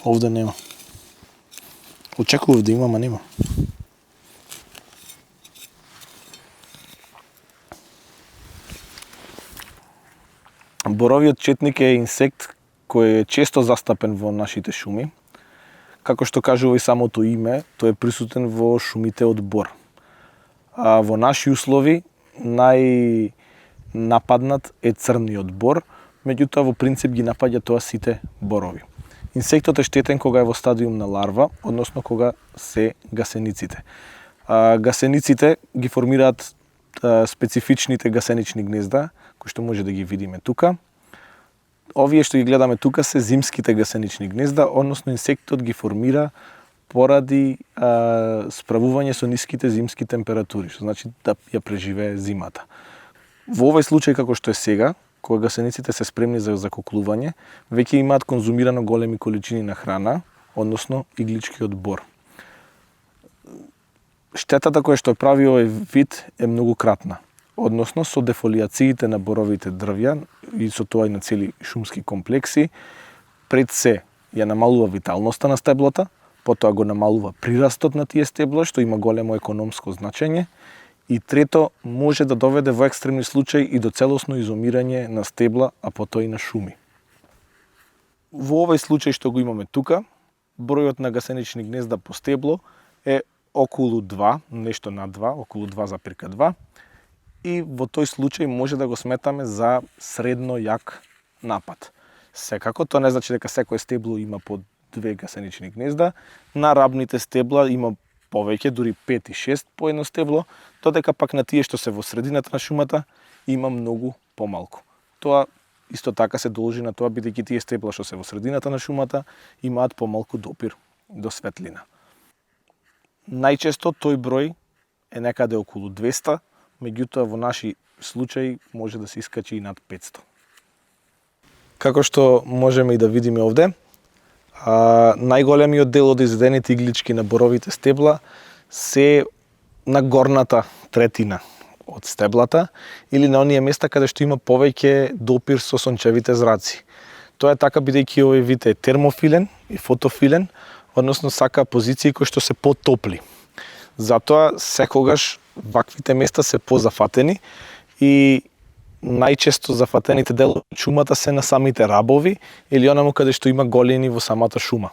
Овде нема. Очекував да има, ама нема. Боровиот четник е инсект кој е често застапен во нашите шуми. Како што кажува и самото име, тој е присутен во шумите од бор. А во наши услови најнападнат е црниот бор, меѓутоа во принцип ги напаѓа тоа сите борови. Инсектот е штетен кога е во стадиум на ларва, односно кога се гасениците. Гасениците ги формираат специфичните гасенични гнезда, кои што може да ги видиме тука. Овие што ги гледаме тука се зимските гасенични гнезда, односно инсектот ги формира поради справување со ниските зимски температури, што значи да ја преживее зимата. Во овој случај како што е сега, кога гасениците се спремни за закоклување, веќе имаат конзумирано големи количини на храна, односно игличкиот бор. Штетата која што прави овој вид е многу кратна, односно со дефолиациите на боровите дрвја и со тоа и на цели шумски комплекси, пред се ја намалува виталноста на стеблата, потоа го намалува прирастот на тие стебла, што има големо економско значење, и трето, може да доведе во екстремни случаи и до целосно изумирање на стебла, а потоа и на шуми. Во овој случај што го имаме тука, бројот на гасенични гнезда по стебло е околу 2, нешто над 2, околу 2,2, и во тој случај може да го сметаме за средно јак напад. Секако, тоа не значи дека секое стебло има по 2 гасенични гнезда, на рабните стебла има повеќе, дури 5 и 6 по едно стебло, додека пак на тие што се во средината на шумата има многу помалку. Тоа исто така се должи на тоа бидејќи тие стебла што се во средината на шумата имаат помалку допир до светлина. Најчесто тој број е некаде околу 200, меѓутоа во наши случаи може да се искачи и над 500. Како што можеме и да видиме овде, најголемиот дел од изведените иглички на боровите стебла се на горната третина од стеблата или на оние места каде што има повеќе допир со сончевите зраци. Тоа е така бидејќи овој вид е термофилен и фотофилен, односно сака позиции кои што се потопли. Затоа секогаш ваквите места се позафатени и најчесто зафатените делови од шумата се на самите рабови или онаму каде што има голини во самата шума.